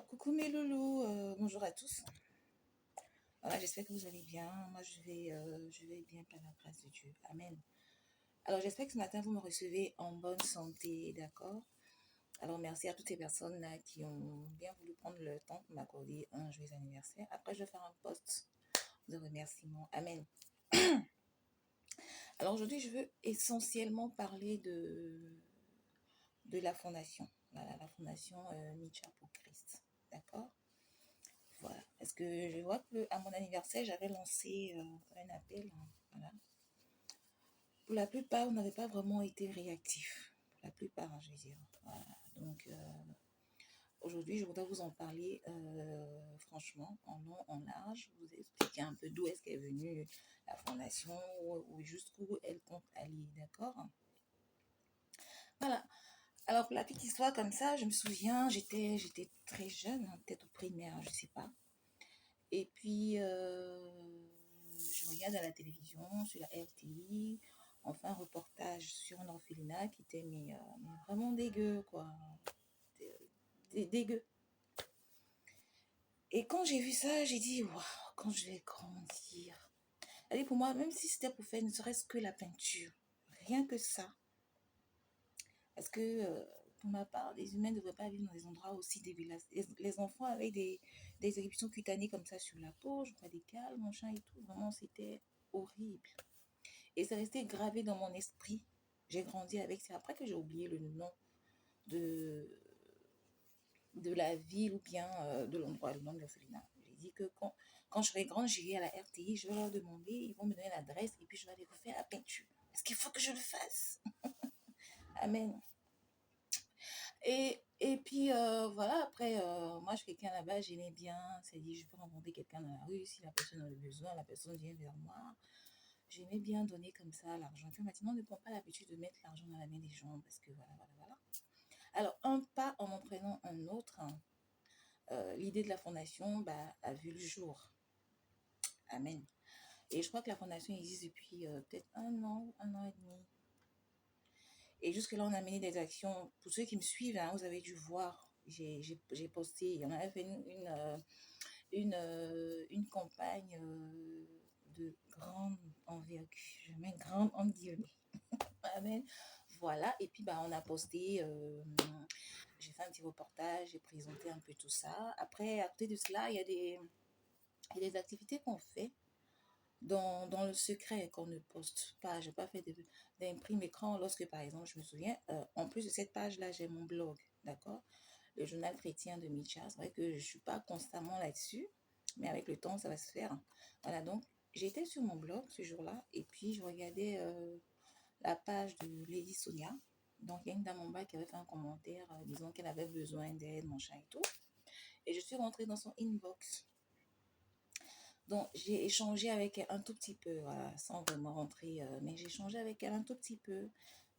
Coucou mes loulous, bonjour à tous. Voilà, j'espère que vous allez bien. Moi, je vais bien par la grâce de Dieu. Amen. Alors, j'espère que ce matin, vous me recevez en bonne santé, d'accord? Alors, merci à toutes ces personnes-là qui ont bien voulu prendre le temps pour m'accorder un joyeux anniversaire. Après, je vais faire un post de remerciement. Amen. Alors, aujourd'hui, je veux essentiellement parler de la fondation. Voilà, la fondation Mitcha pour Christ. D'accord? Voilà. Parce que je vois que à mon anniversaire, j'avais lancé un appel. Voilà. Pour la plupart, on n'avait pas vraiment été réactifs. Pour la plupart, je veux dire. Voilà. Donc, aujourd'hui, je voudrais vous en parler franchement, en long, en large. Vous expliquer un peu d'où est-ce qu'est venue la fondation ou jusqu'où elle compte aller. D'accord? Voilà. Alors, pour la petite histoire comme ça, je me souviens, j'étais très jeune, hein, peut-être au primaire, je ne sais pas. Et puis, je regarde à la télévision, sur la RTI, enfin un reportage sur un orphelinat qui était mais vraiment dégueu, quoi. Dégueu. Et quand j'ai vu ça, j'ai dit, waouh, quand je vais grandir. Allez, pour moi, même si c'était pour faire ne serait-ce que la peinture, rien que ça. Parce que, pour ma part, les humains ne devraient pas vivre dans des endroits aussi dégueulasses. Les enfants avec des éruptions cutanées comme ça sur la peau, je crois des cales, machin et tout, vraiment, c'était horrible. Et c'est resté gravé dans mon esprit. J'ai grandi avec. C'est après que j'ai oublié le nom de, de la ville ou bien de l'endroit, le nom de l'orphelinat. J'ai dit que quand je serai grande, j'irai à la RTI, je vais leur demander, ils vont me donner l'adresse et puis je vais aller refaire la peinture. Parce qu'il faut que je le fasse. Amen. Et puis voilà, après, moi je suis quelqu'un là-bas, j'aimais bien, c'est-à-dire je peux rencontrer quelqu'un dans la rue, si la personne a besoin, la personne vient vers moi. J'aimais bien donner comme ça l'argent. Puis maintenant, ne prends pas l'habitude de mettre l'argent dans la main des gens parce que voilà, voilà, voilà. Alors, un pas en entraînant un autre, hein, l'idée de la fondation a vu le jour. Amen. Et je crois que la fondation existe depuis peut-être un an et demi. Et jusque-là, on a mené des actions. Pour ceux qui me suivent, hein, vous avez dû voir, j'ai posté, on avait fait une campagne de grande envergure. Je mets grande en guillemets. Amen. Voilà, et puis on a posté, j'ai fait un petit reportage, j'ai présenté un peu tout ça. Après, à côté de cela, il y a des activités qu'on fait dans le secret, qu'on ne poste pas. Je n'ai pas fait d'imprime écran lorsque, par exemple, je me souviens, en plus de cette page-là, j'ai mon blog, d'accord? Le journal chrétien de Mitcha. C'est vrai que je ne suis pas constamment là-dessus, mais avec le temps, ça va se faire. Voilà, donc j'étais sur mon blog ce jour-là, et puis je regardais la page de Lady Sonia. Donc, il y a une dame en bas qui avait fait un commentaire disant qu'elle avait besoin d'aide, machin et tout. Et je suis rentrée dans son inbox. Donc, j'ai échangé avec elle un tout petit peu, voilà, sans vraiment rentrer, mais j'ai échangé avec elle un tout petit peu.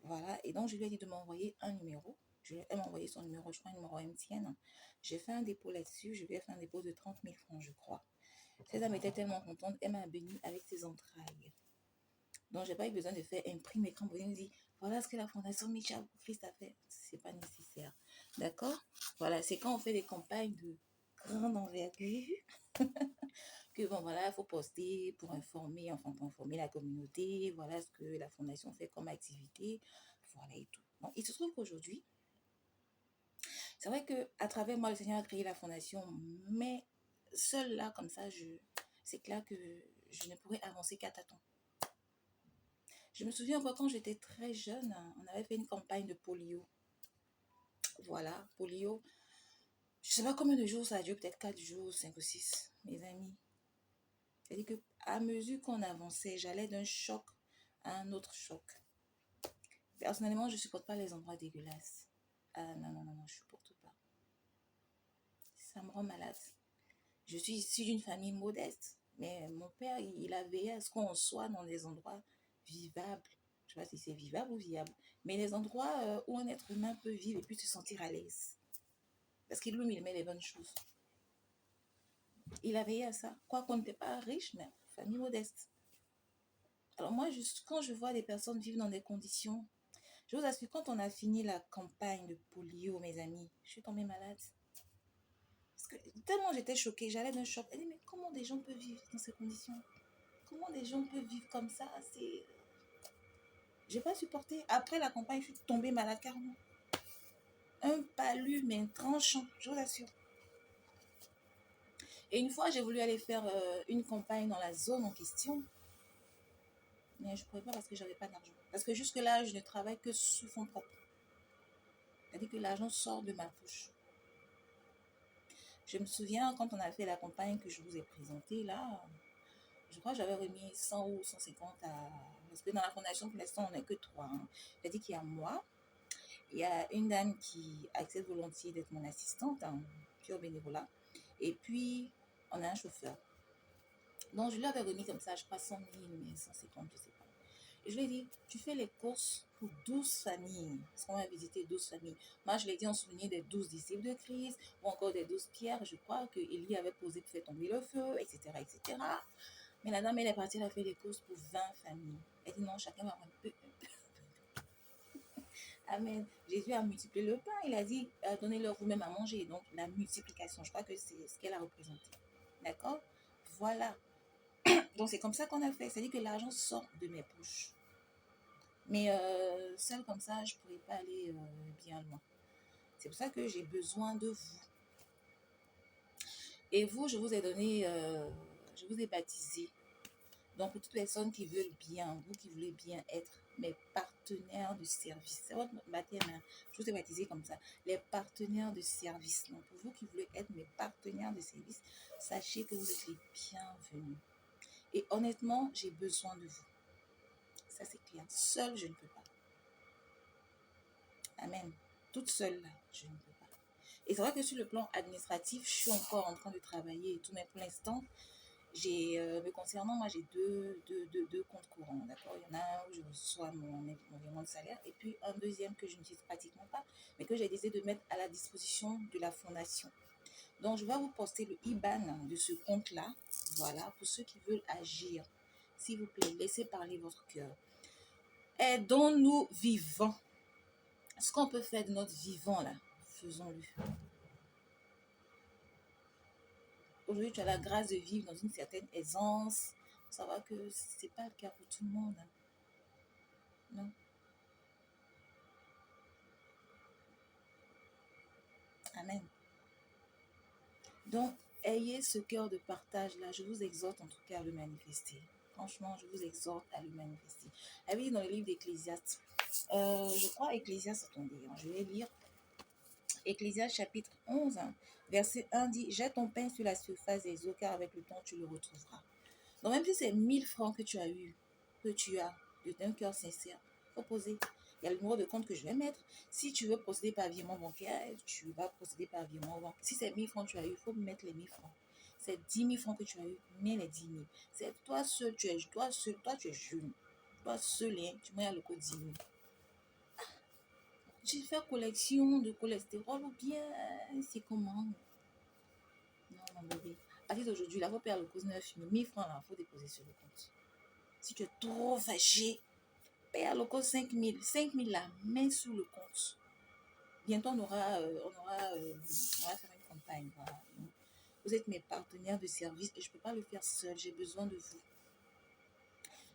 Voilà, et donc je lui ai dit de m'envoyer un numéro. Elle m'a envoyé son numéro, je crois, un numéro MTN. J'ai fait un dépôt là-dessus, je lui ai fait un dépôt de 30 000 francs, je crois. Cette dame était tellement contente, elle m'a béni avec ses entrailles. Donc, j'ai pas eu besoin de faire imprimer écran pour me dire, voilà ce que la Fondation Mitcha Christ a fait. C'est pas nécessaire. D'accord? Voilà, c'est quand on fait des campagnes de grande envergure que bon, voilà, il faut poster pour informer, enfin, pour informer la communauté, voilà ce que la Fondation fait comme activité, voilà et tout. Bon, il se trouve qu'aujourd'hui, c'est vrai que à travers moi, le Seigneur a créé la Fondation, mais seul là, comme ça, c'est clair que je ne pourrais avancer qu'à tâtons. Je me souviens encore quand j'étais très jeune, on avait fait une campagne de polio. Voilà, polio. Je ne sais pas combien de jours ça a duré, peut-être 4 jours, 5 ou 6, mes amis. C'est-à-dire qu'à mesure qu'on avançait, j'allais d'un choc à un autre choc. Personnellement, je ne supporte pas les endroits dégueulasses. Ah non, non, non, non, je ne supporte pas. Ça me rend malade. Je suis issue d'une famille modeste, mais mon père, il a veillé à ce qu'on soit dans des endroits vivables. Je ne sais pas si c'est vivable ou viable, mais les endroits où un être humain peut vivre et puis se sentir à l'aise. Parce qu'il lui, il met les bonnes choses. Il a veillé à ça. Quoi qu'on n'était pas riche, mais famille modeste. Alors moi, quand je vois des personnes vivre dans des conditions, je vous assure, quand on a fini la campagne de polio, mes amis, je suis tombée malade. tellement j'étais choquée, j'allais d'un choc. Elle dit, mais comment des gens peuvent vivre dans ces conditions? Comment des gens peuvent vivre comme ça? C'est... J'ai pas supporté. Après la campagne, je suis tombée malade carrément. Un palu, mais tranchant, je vous assure. Et une fois, j'ai voulu aller faire une campagne dans la zone en question. Mais je ne pouvais pas parce que je n'avais pas d'argent. Parce que jusque-là, je ne travaille que sous fonds propres. C'est-à-dire que l'argent sort de ma poche. Je me souviens, quand on a fait la campagne que je vous ai présentée, là, je crois que j'avais remis 100 ou 150 à... Parce que dans la fondation, pour l'instant, on n'est que 3. Hein. C'est-à-dire qu'il y a moi, il y a une dame qui accepte volontiers d'être mon assistante, hein, pure bénévolat. Et puis, on a un chauffeur. Donc, je lui avais remis comme ça, je crois 100 000, mais 150, je ne sais pas. Et je lui ai dit, tu fais les courses pour 12 familles. Parce qu'on va visiter 12 familles. Moi, je l'ai dit en souvenir des 12 disciples de Christ, ou encore des 12 pierres. Je crois que Élie avait posé pour faire tomber le feu, etc., etc. Mais la dame, elle est partie, elle a fait les courses pour 20 familles. Elle dit, non, chacun va prendre un peu. Amen. Jésus a multiplié le pain. Il a dit, donnez-leur vous-même à manger. Donc, la multiplication, je crois que c'est ce qu'elle a représenté. D'accord? Voilà. Donc, c'est comme ça qu'on a fait. C'est-à-dire que l'argent sort de mes poches. Mais seule comme ça, je ne pourrais pas aller bien loin. C'est pour ça que j'ai besoin de vous. Et vous, je vous ai donné, je vous ai baptisé. Donc, pour toutes les personnes qui veulent bien, vous qui voulez bien être mes partenaires de service. C'est votre baptême, hein? Je vous ai baptisé comme ça. Les partenaires de service. Donc, pour vous qui voulez être mes partenaires de service, sachez que vous êtes les bienvenus. Et honnêtement, j'ai besoin de vous. Ça, c'est clair. Seule, je ne peux pas. Amen. Toute seule, là, je ne peux pas. Et c'est vrai que sur le plan administratif, je suis encore en train de travailler et tout, mais pour l'instant, me concernant, moi, j'ai deux comptes courants, d'accord? Il y en a un où je reçois mon virement de salaire et puis un deuxième que je n'utilise pratiquement pas, mais que j'ai décidé de mettre à la disposition de la fondation. Donc, je vais vous poster le IBAN de ce compte-là, voilà, pour ceux qui veulent agir. S'il vous plaît, laissez parler votre cœur. Aidons-nous vivants. Ce qu'on peut faire de notre vivant, là, faisons-le. Aujourd'hui, tu as la grâce de vivre dans une certaine aisance. Il faut savoir que ce n'est pas le cas pour tout le monde. Hein. Non. Amen. Donc, ayez ce cœur de partage-là. Je vous exhorte en tout cas à le manifester. Franchement, je vous exhorte à le manifester. Ah oui, dans le livre d'Ecclésiaste. Je crois Ecclésiaste, attendez, je vais lire. Ecclésiaste chapitre 11, verset 1 dit « Jette ton pain sur la surface des eaux, car avec le temps, tu le retrouveras. » Donc, même si c'est 1000 francs que tu as eu, que tu as, d'un cœur sincère, il faut poser. Il y a le numéro de compte que je vais mettre. Si tu veux procéder par virement bancaire, tu vas procéder par virement bancaire. Si c'est 1000 francs que tu as eu, il faut mettre les 1000 francs. C'est 10 000 francs que tu as eu, mets les 10 000. C'est toi seul, tu es jeune. Toi seul, hein, tu mets le code 10 000. Tu fais collection de cholestérol ou bien c'est comment? Non, mon bébé. À partir d'aujourd'hui, là, il faut payer le cause 9 000. 1000 francs, là, il faut déposer sur le compte. Si tu es trop fâché, paye à l'occasion 5 000. 5 000 là, mets sur le compte. Bientôt, on va faire une campagne. Voilà. Vous êtes mes partenaires de service et je ne peux pas le faire seul. J'ai besoin de vous.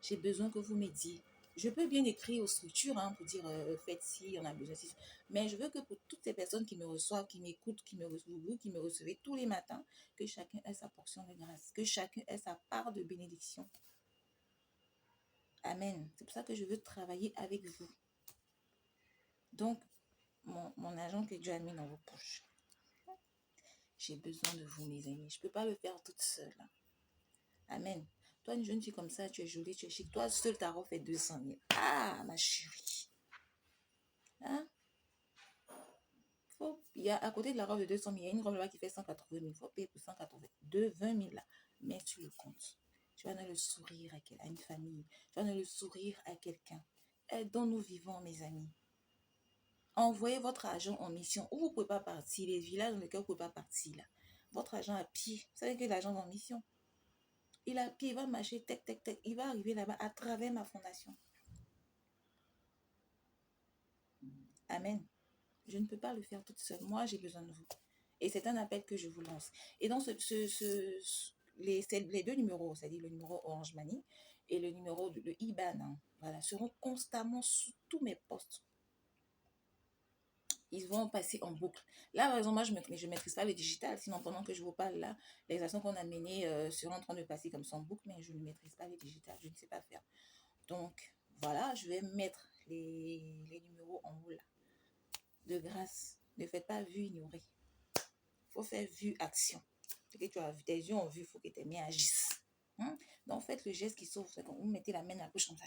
J'ai besoin que vous m'aidiez. Je peux bien écrire aux structures pour dire faites ci, on a besoin de ci. Mais je veux que pour toutes ces personnes qui me reçoivent, qui m'écoutent, qui me recevez tous les matins, que chacun ait sa portion de grâce, que chacun ait sa part de bénédiction. Amen. C'est pour ça que je veux travailler avec vous. Donc, mon argent que Dieu a mis dans vos poches. J'ai besoin de vous, mes amis. Je ne peux pas le faire toute seule. Amen. Toi, une jeune fille comme ça, tu es jolie, tu es chic. Toi, seule, ta robe fait 200 000. Ah, ma chérie. Hein? Il y a à côté de la robe de 200 000, il y a une robe là qui fait 180 000. Il faut payer pour 180 000. 20 000 là. Mets sur le compte. Tu vas donner le sourire à une famille. Tu vas donner le sourire à quelqu'un. Aidons-nous vivons, mes amis. Envoyez votre argent en mission où vous ne pouvez pas partir. Les villages dans lesquels vous ne pouvez pas partir. Là. Votre argent à pied. Vous savez que l'argent en mission. Il a pied, il va marcher, tec, tec, tec. Il va arriver là-bas à travers ma fondation. Amen. Je ne peux pas le faire toute seule. Moi, j'ai besoin de vous. Et c'est un appel que je vous lance. Et dans les deux numéros, c'est-à-dire le numéro Orange Money et le numéro de le IBAN, hein, voilà, seront constamment sous tous mes posts. Ils vont passer en boucle. Là, par exemple, moi, je ne maîtrise pas le digital. Sinon, pendant que je vous parle là, les actions qu'on a menées seront en train de passer comme ça en boucle, mais je ne maîtrise pas le digital. Je ne sais pas faire. Donc, voilà, je vais mettre les numéros en haut là. De grâce, ne faites pas vue ignorée. Il faut faire vue action. Ce que tu as vu, tes yeux ont vu, il faut que tes mains agissent. Donc, faites le geste qui sauve. C'est quand vous mettez la main dans la bouche comme ça.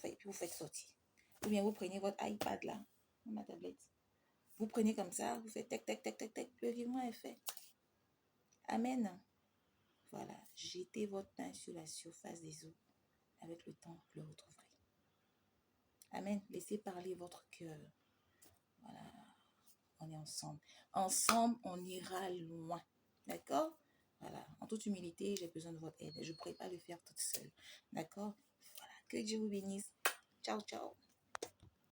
Et puis, vous faites sortir. Ou bien, vous prenez votre iPad là, ma tablette. Vous prenez comme ça, vous faites tac, tac, tac, tac, tac. Le virement est fait. Amen. Voilà. Jetez votre main sur la surface des eaux. Avec le temps, vous le retrouverez. Amen. Laissez parler votre cœur. Voilà. On est ensemble. Ensemble, on ira loin. D'accord? Voilà. En toute humilité, j'ai besoin de votre aide. Je ne pourrais pas le faire toute seule. D'accord? Voilà. Que Dieu vous bénisse. Ciao, ciao.